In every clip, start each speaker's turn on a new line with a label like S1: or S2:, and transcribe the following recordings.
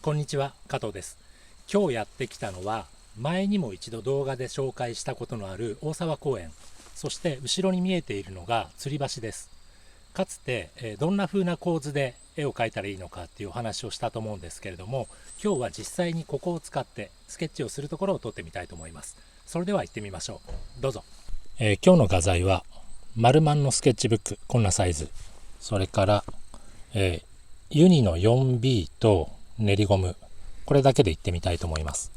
S1: こんにちは、加藤です。今日やってきたのは、前にも一度動画で紹介したことのある大沢公園、そして後ろに見えているのが吊り橋です。かつて、どんな風な構図で絵を描いたらいいのかっていうお話をしたと思うんですけれども、今日は実際にここを使ってスケッチをするところを撮ってみたいと思います。それでは行ってみましょう。どうぞ。今日の画材は、丸マンのスケッチブック、こんなサイズ。それから、ユニの 4B と練りゴム、これだけで行ってみたいと思います。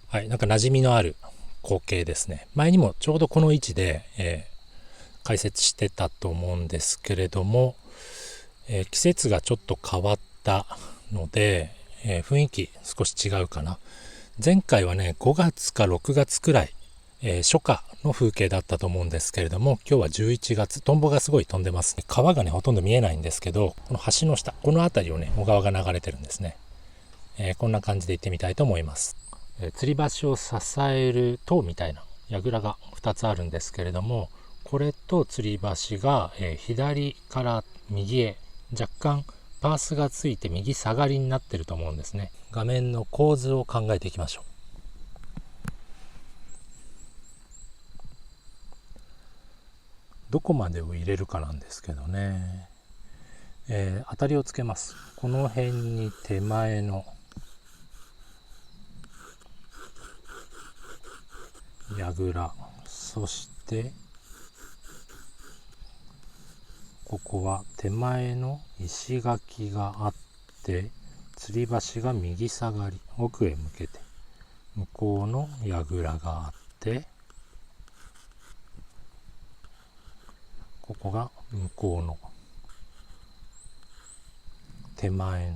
S1: はい、なんか馴染みのある光景ですね。前にもちょうどこの位置で、解説してたと思うんですけれども、季節がちょっと変わったので、雰囲気少し違うかな。前回はね、5月か6月くらい、初夏の風景だったと思うんですけれども、今日は11月、トンボがすごい飛んでますね。川がね、ほとんど見えないんですけど、この橋の下、この辺りをね、小川が流れてるんですね。こんな感じで行ってみたいと思います。吊り橋を支える塔みたいな櫓が2つあるんですけれども、これと吊り橋が、左から右へ若干パースがついて右下がりになってると思うんですね。画面の構図を考えていきましょう。どこまでを入れるかなんですけどね、当たりをつけます。この辺に手前の櫓、そしてここは手前の石垣があって、吊り橋が右下がり、奥へ向けて、向こうの櫓があって、ここが向こうの手前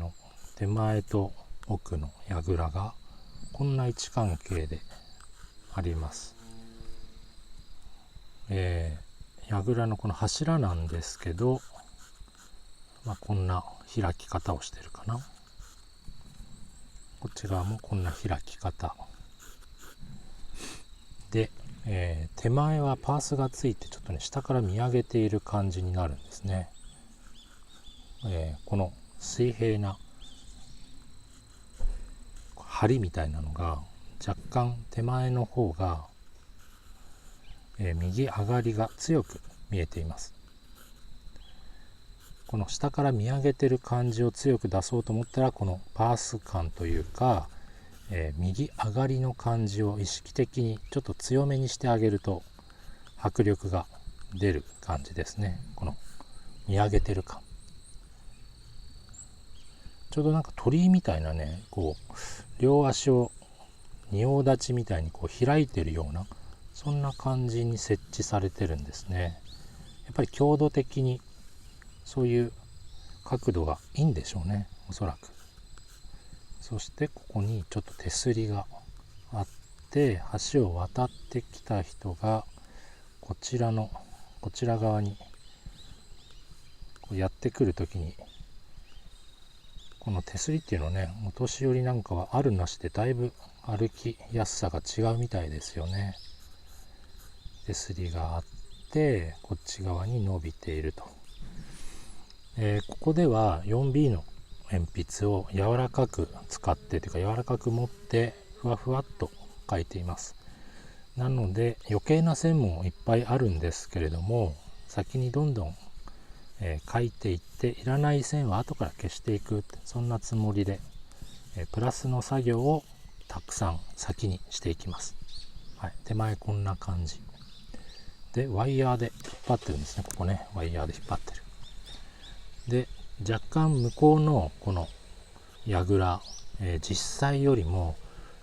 S1: と奥の櫓がこんな位置関係であります。櫓のこの柱なんですけど、こんな開き方をしてるかな。こっち側もこんな開き方で、手前はパースがついてちょっとね下から見上げている感じになるんですね。この水平な梁みたいなのが若干手前の方が、右上がりが強く見えています。この下から見上げてる感じを強く出そうと思ったら、このパース感というか、右上がりの感じを意識的にちょっと強めにしてあげると迫力が出る感じですね。この見上げてる感、ちょうどなんか鳥居みたいなね、こう両足を仁王立ちみたいにこう開いてるような、そんな感じに設置されてるんですね。やっぱり強度的にそういう角度がいいんでしょうね、おそらく。そしてここにちょっと手すりがあって、橋を渡ってきた人がこちら側にこうやってくるときに、この手すりっていうのね、お年寄りなんかはあるなしでだいぶ歩きやすさが違うみたいですよね。手すりがあってこっち側に伸びていると。ここでは 4B の鉛筆を柔らかく使ってというか、柔らかく持ってふわふわっと描いています。なので余計な線もいっぱいあるんですけれども、先にどんどん描いていって、いらない線は後から消していく、そんなつもりでプラスの作業をたくさん先にしていきます。はい、手前こんな感じでワイヤーで引っ張ってるんですね。ここね、ワイヤーで引っ張ってる。で若干向こうのこの櫓、実際よりも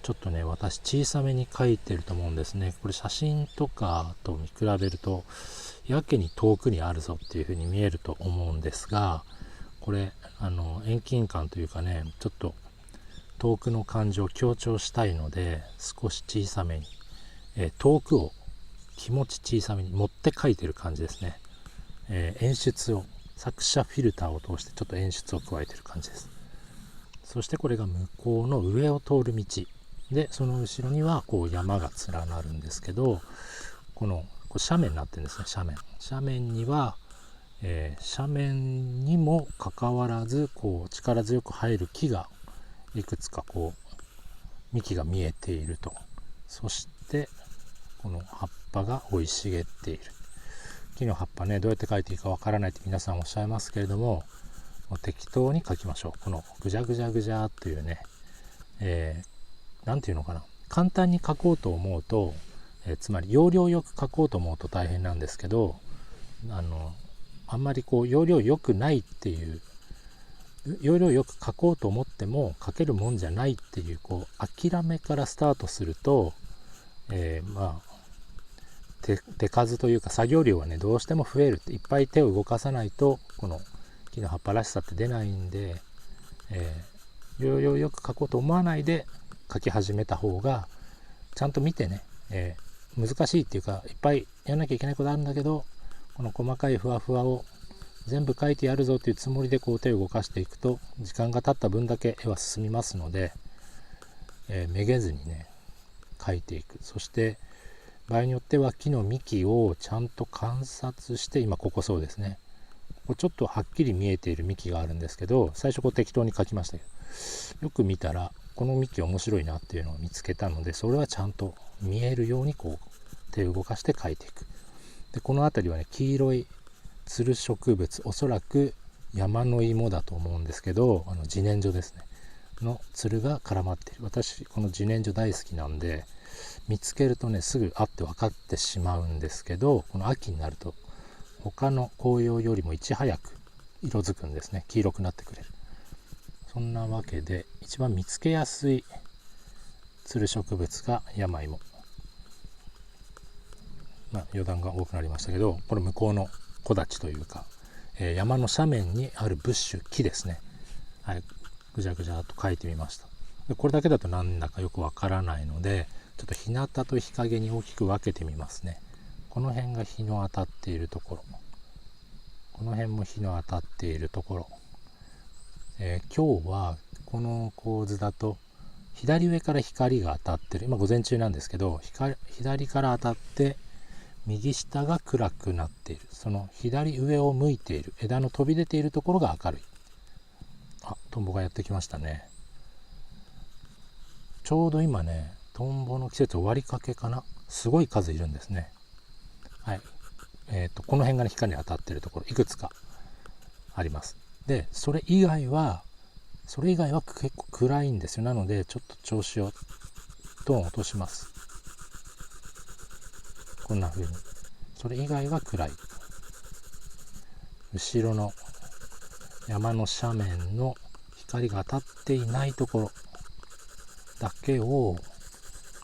S1: ちょっとね私小さめに描いてると思うんですね。これ写真とかと見比べるとやけに遠くにあるぞっていう風に見えると思うんですが、これ遠近感というかね、ちょっと遠くの感じを強調したいので少し小さめに、遠くを気持ち小さめに持って描いてる感じですね。演出を作者フィルターを通してちょっと演出を加えてる感じです。そしてこれが向こうの上を通る道で、その後ろにはこう山が連なるんですけど、こう斜面になってるんですね。斜面には、斜面にもかかわらずこう力強く生える木がいくつかこう幹が見えていると。そしてこの葉っぱが生い茂っている。木の葉っぱね、どうやって描いていいかわからないって皆さんおっしゃいますけれども、もう適当に描きましょう。このぐじゃぐじゃぐじゃっていうね、なんていうのかな、簡単に描こうと思うと、つまり要領よく描こうと思うと大変なんですけど、あんまりこう要領よくないっていう、要領よく描こうと思っても描けるもんじゃないっていう、こう諦めからスタートすると、まあ手数というか作業量はねどうしても増える。いっぱい手を動かさないとこの木の葉っぱらしさって出ないんで、要領よく描こうと思わないで描き始めた方がちゃんと見てね、難しいっていうかいっぱいやんなきゃいけないことあるんだけど、この細かいふわふわを全部描いてやるぞというつもりでこう手を動かしていくと、時間が経った分だけ絵は進みますので、めげずにね描いていく。そして場合によっては木の幹をちゃんと観察して、今ここそうですね、ここちょっとはっきり見えている幹があるんですけど、最初こう適当に描きましたけど、よく見たらこの幹面白いなっていうのを見つけたので、それはちゃんと見えるようにこう手を動かして描いていく。でこの辺りはね黄色いつる植物、おそらく山の芋だと思うんですけど、自然薯ですねのつるが絡まっている。私この自然薯大好きなんで、見つけるとねすぐあって分かってしまうんですけど、この秋になると他の紅葉よりもいち早く色づくんですね。黄色くなってくれる。そんなわけで一番見つけやすいつる植物が山芋。余談が多くなりましたけど、これ向こうの木立というか、山の斜面にあるブッシュ、木ですね。はい、ぐじゃぐじゃと描いてみました。でこれだけだとなんだかよくわからないので、ちょっと日向と日陰に大きく分けてみますね。この辺が日の当たっているところ、この辺も日の当たっているところ、今日はこの構図だと左上から光が当たってる、今午前中なんですけど、左から当たって右下が暗くなっている。その左上を向いている枝の飛び出ているところが明るい。トンボがやってきましたね。ちょうど今ねトンボの季節終わりかけかな。すごい数いるんですね。はい、この辺が、ね、光に当たっているところいくつかあります。でそれ以外は結構暗いんですよ。なのでちょっと調子をトーン落とします。こんな風にそれ以外は暗い。後ろの山の斜面の光が当たっていないところだけを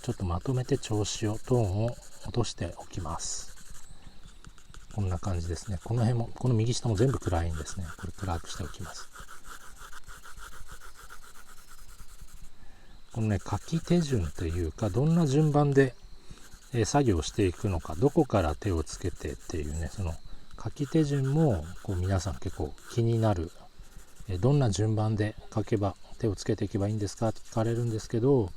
S1: ちょっとまとめてトーンを落としておきます。こんな感じですね。この辺も、この右下も全部暗いんですね。これ暗くしておきます。このね書き手順というか、どんな順番で作業していくのか、どこから手をつけてっていうね、その書き手順もこう皆さん結構気になる。どんな順番で書けば手をつけていけばいいんですかって聞かれるんですけど、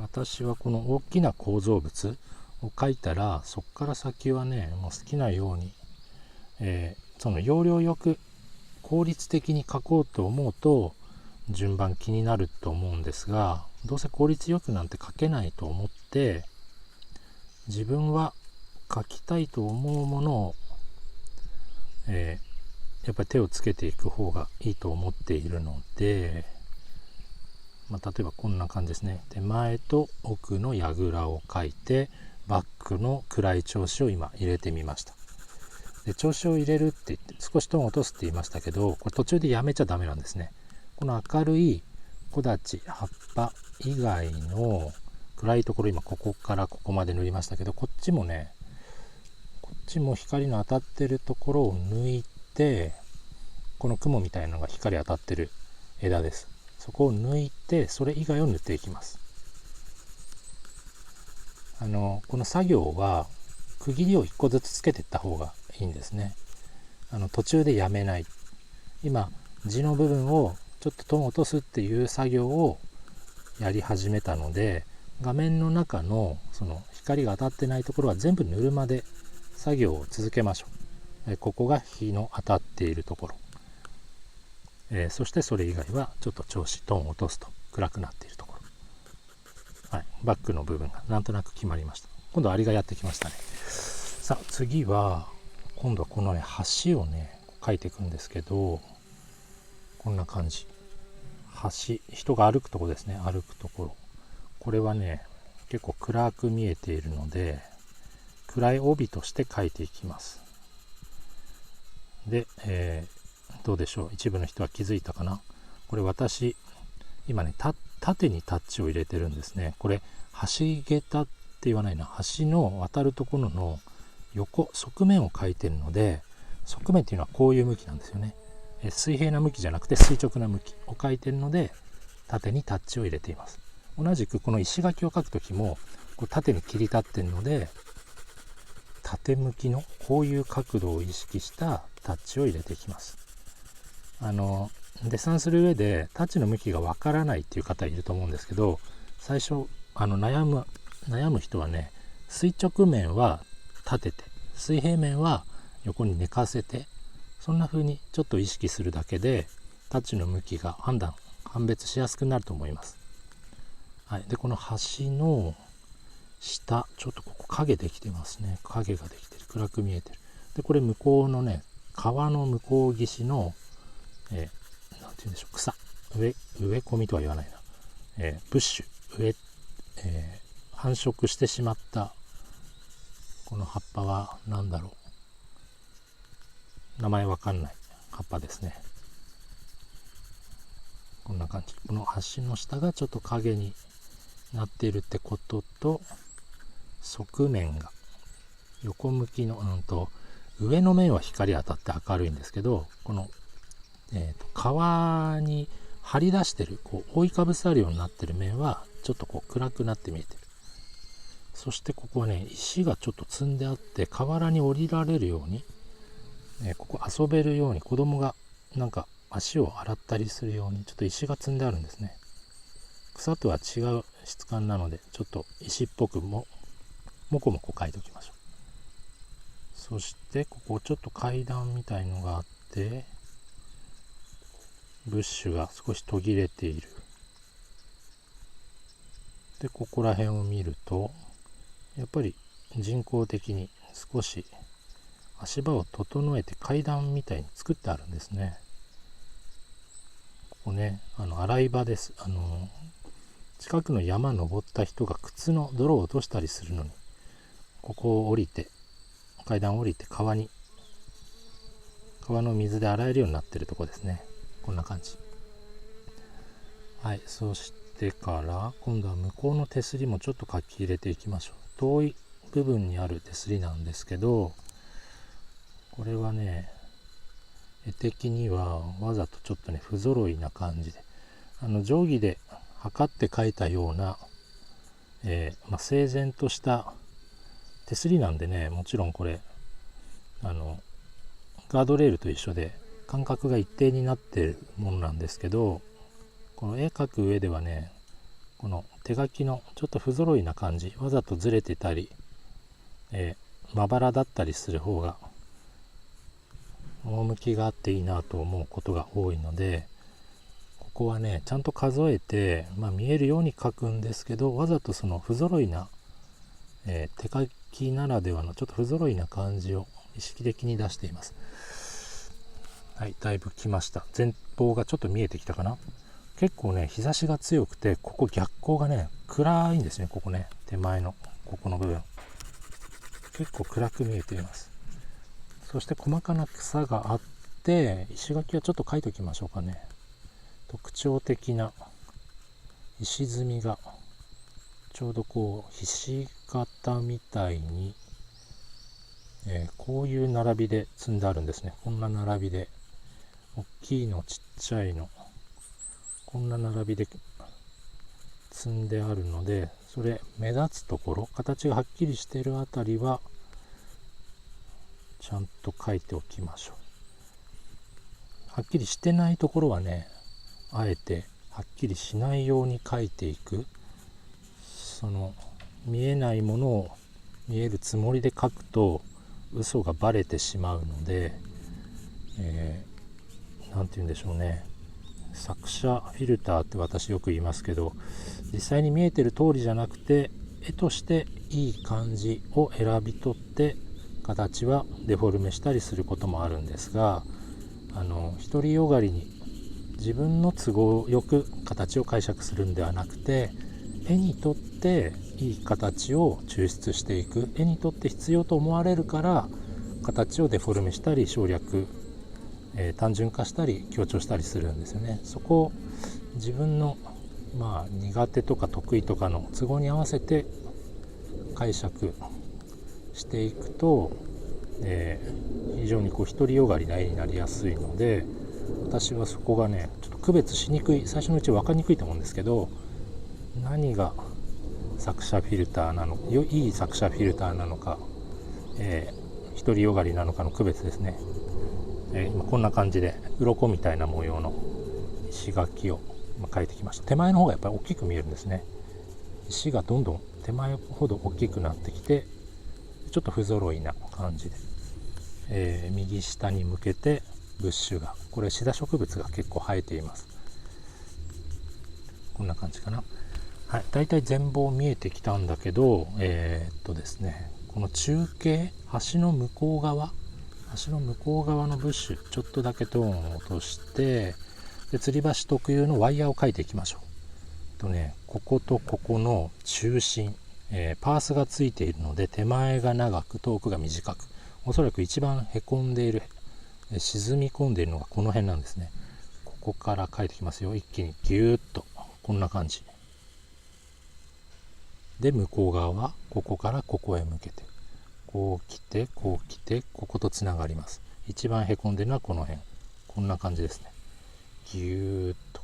S1: 私はこの大きな構造物を書いたら、そこから先はねもう好きなように、その要領よく効率的に書こうと思うと順番気になると思うんですが、どうせ効率よくなんて書けないと思って、自分は書きたいと思うものを、やっぱり手をつけていく方がいいと思っているので、例えばこんな感じですね。手前と奥の櫓を描いて、バックの暗い調子を今入れてみました。で調子を入れるって言って少しトーンを落とすって言いましたけど、これ途中でやめちゃダメなんですね。この明るい木立、葉っぱ以外の暗いところ、今ここからここまで塗りましたけど、こっちもね、こっちも光の当たってるところを抜いて、この雲みたいなのが光当たってる枝です。そこを抜いて、それ以外を塗っていきます。この作業は区切りを1個ずつつけていった方がいいんですね。途中でやめない。今地の部分をちょっとトーン落とすっていう作業をやり始めたので、画面の中のその光が当たってないところは全部塗るまで作業を続けましょここが日の当たっているところ、そしてそれ以外はちょっと調子トーンを落とすと暗くなっているところ、バックの部分がなんとなく決まりました。今度はアリがやってきましたね。さあ次は今度はこのね橋をね描いていくんですけど、こんな感じ。橋、人が歩くところですね。歩くところ、これはね結構暗く見えているので暗い帯として描いていきます。で、どうでしょう、一部の人は気づいたかな。これ私今ね縦にタッチを入れてるんですね。これ橋桁って言わないな、橋の渡るところの横側面を描いてるので、側面っていうのはこういう向きなんですよね。水平な向きじゃなくて垂直な向きを描いてるので縦にタッチを入れています。同じくこの石垣を描くときもこう縦に切り立ってるので縦向きのこういう角度を意識したタッチを入れていきます。デッサンする上でタッチの向きがわからないっていう方いると思うんですけど、最初悩む人はね、垂直面は立てて水平面は横に寝かせて、そんな風にちょっと意識するだけでタッチの向きが判別しやすくなると思います。でこの橋の下ちょっとここ影できてますね。影ができてる、暗く見えてる。でこれ向こうのね川の向こう岸のなんて言うんでしょう、草植え込みとは言わないな、ブッシュ繁殖してしまったこの葉っぱは何だろう、名前わかんない葉っぱですね。こんな感じ。この橋の下がちょっと影になっているってことと、側面が横向きの上の面は光当たって明るいんですけど、この、川に張り出してる覆いかぶさるようになってる面はちょっと暗くなって見えてる。そしてここはね石がちょっと積んであって河原に降りられるように、ここ遊べるように子供がなんか足を洗ったりするようにちょっと石が積んであるんですね。草とは違う質感なのでちょっと石っぽくもこもこ描いておきましょう。そしてここちょっと階段みたいのがあってブッシュが少し途切れている。でここら辺を見るとやっぱり人工的に少し足場を整えて階段みたいに作ってあるんですね。ここね洗い場です。近くの山登った人が靴の泥を落としたりするのにここを降りて階段を降りて川の水で洗えるようになってるとこですね。こんな感じ。そしてから今度は向こうの手すりもちょっと書き入れていきましょう。遠い部分にある手すりなんですけど、これはね絵的にはわざとちょっとね不揃いな感じで定規で測って描いたような、整然とした手すりなんでね、もちろんこれガードレールと一緒で間隔が一定になっているものなんですけど、この絵描く上ではねこの手書きのちょっと不揃いな感じ、わざとずれてたり、まばらだったりする方が趣があっていいなと思うことが多いので、ここはねちゃんと数えて、見えるように描くんですけど、わざとその不揃いな、手書きならではのちょっと不揃いな感じを意識的に出しています。だいぶ来ました。前方がちょっと見えてきたかな。結構ね日差しが強くてここ逆光がね暗いんですね。ここね手前のここの部分結構暗く見えています。そして細かな草があって石垣はちょっと描いておきましょうかね。特徴的な石積みがちょうどひし形みたいに、こういう並びで積んであるんですね。こんな並びで大きいのちっちゃいのこんな並びで積んであるので、それ目立つところ形がはっきりしているあたりはちゃんと描いておきましょう。はっきりしてないところはねあえてはっきりしないように描いていく。その見えないものを見えるつもりで描くと嘘がバレてしまうので、なんて言うんでしょうね、作者フィルターって私よく言いますけど、実際に見えてる通りじゃなくて絵としていい感じを選び取って形はデフォルメしたりすることもあるんですが、独りよがりに自分の都合よく形を解釈するんではなくて、絵にとっていい形を抽出していく、絵にとって必要と思われるから形をデフォルメしたり省略、単純化したり強調したりするんですよね。そこを自分の苦手とか得意とかの都合に合わせて解釈していくと、非常に独りよがりな絵になりやすいので、私はそこがねちょっと区別しにくい、最初のうち分かりにくいと思うんですけど、何が作者フィルターなのか、いい作者フィルターなのか、独りよがりなのかの区別ですね。今こんな感じで鱗みたいな模様の石垣を描いてきました。手前の方がやっぱり大きく見えるんですね。石がどんどん手前ほど大きくなってきて、ちょっと不揃いな感じで、右下に向けてブッシュが、これシダ植物が結構生えています。こんな感じかな。はい、だいたい全貌見えてきたんだけど、ですね、この中継、橋の向こう側のブッシュちょっとだけトーンを落として、で吊り橋特有のワイヤーを描いていきましょう。こことここの中心、パースがついているので、手前が長く遠くが短く、おそらく一番へこんでいる、沈み込んでいるのがこの辺なんですね。ここから描いてきますよ。一気にギューッとこんな感じで、向こう側はここからここへ向けてこう来てこう来て、こことつながります。一番へこんでるのはこの辺、こんな感じですね。ギューッと、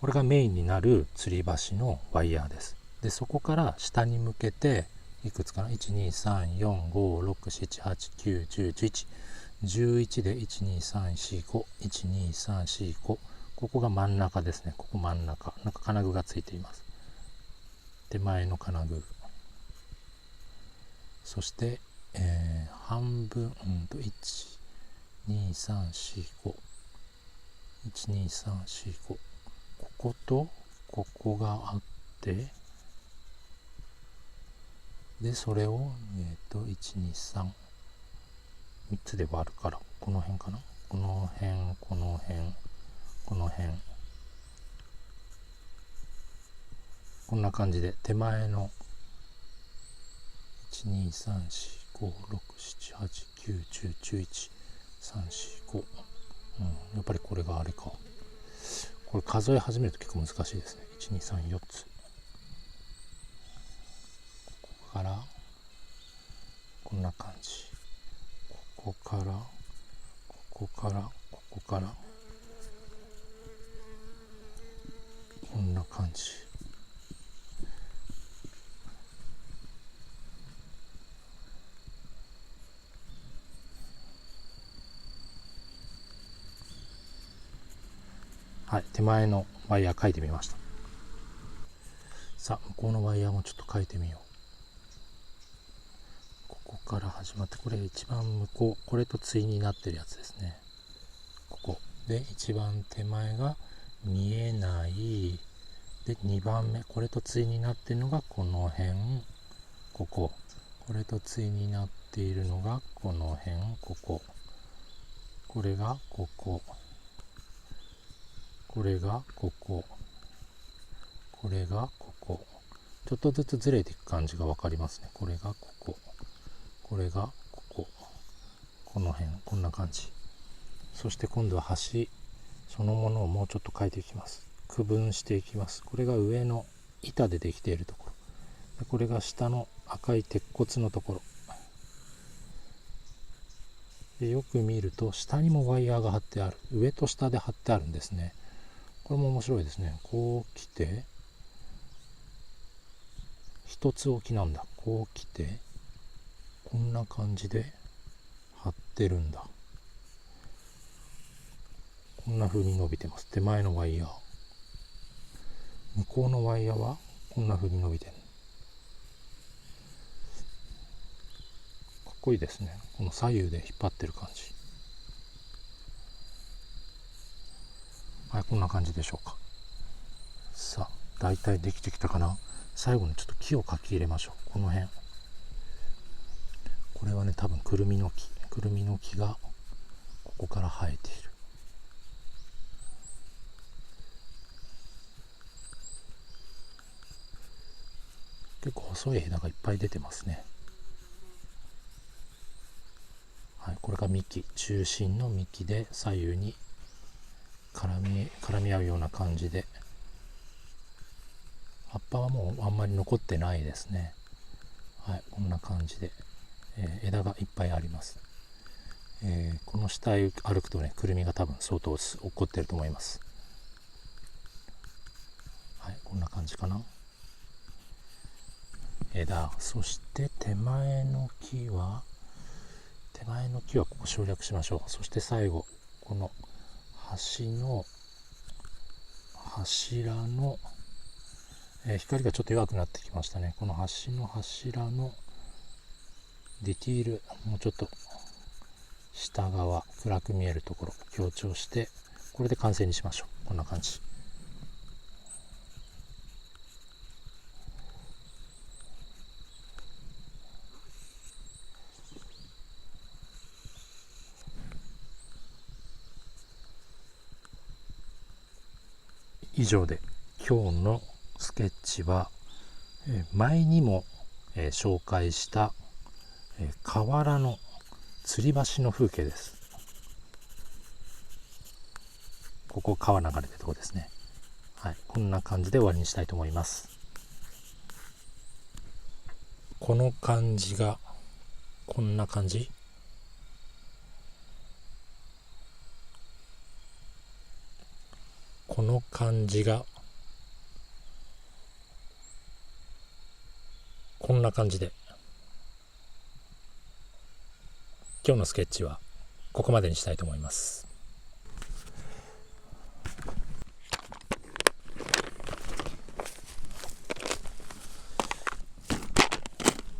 S1: これがメインになる吊り橋のワイヤーです。でそこから下に向けていくつかな、 1,2,3,4,5,6,7,8,9,10,11 で 1,2,3,4,5 ここが真ん中ですね。ここ真ん中、なんか金具がついています。手前の金具、そして、半分、1,2,3,4,5 1,2,3,4,5、こことここがあって、でそれを、1,2,3 3つで割るから、この辺かな、この辺、この辺、この辺、こんな感じで手前の 1,2,3,4,5,6,7,8,9,10,11,3,4,5、やっぱりこれがあれか。これ数え始めると結構難しいですね。1,2,3,4つ。ここからこんな感じ。ここからここからここからこんな感じ。はい、手前のワイヤー描いてみました。さあ向こうのワイヤーもちょっと描いてみよう。ここから始まって、これ一番向こう、これと対になってるやつですね。ここで一番手前が見えないで、2番目これと対になっているのがこの辺、これと対になっているのがこの辺、これがこれがこれがちょっとずつずれていく感じが分かりますね。これがこれがこの辺、こんな感じ。そして今度は橋そのものをもうちょっと描いていきます。区分していきます。これが上の板でできているところで、これが下の赤い鉄骨のところで、よく見ると下にもワイヤーが張ってある、上と下で張ってあるんですね。これも面白いですね。こう来て一つ置きなんだ。こう来てこんな感じで張ってるんだ。こんな風に伸びてます。手前のワイヤー、向こうのワイヤーはこんな風に伸びてる。こいいですね。この左右で引っ張ってる感じ。はい、こんな感じでしょうか。さあ、だいたいできてきたかな。最後にちょっと木を描き入れましょう。この辺。これはね、多分くるみの木がここから生えている。結構細い枝がいっぱい出てますね。はい、これが幹、中心の幹で左右に絡み合うような感じで、葉っぱはもうあんまり残ってないですね。はい、こんな感じで、枝がいっぱいあります。この下へ歩くとね、くるみが多分相当落っこってると思います。はい、こんな感じかな。枝、そして手前の木はここ省略しましょう。そして最後、この橋の柱の、光がちょっと弱くなってきましたね。この橋の柱のディティール、もうちょっと下側暗く見えるところ強調して、これで完成にしましょう。こんな感じ。以上で今日のスケッチは、前にも紹介した河原の吊り橋の風景です。ここ川流れてるとこですね。はい、こんな感じで終わりにしたいと思います。この感じがこんな感じ。この感じがこんな感じで、今日のスケッチはここまでにしたいと思います。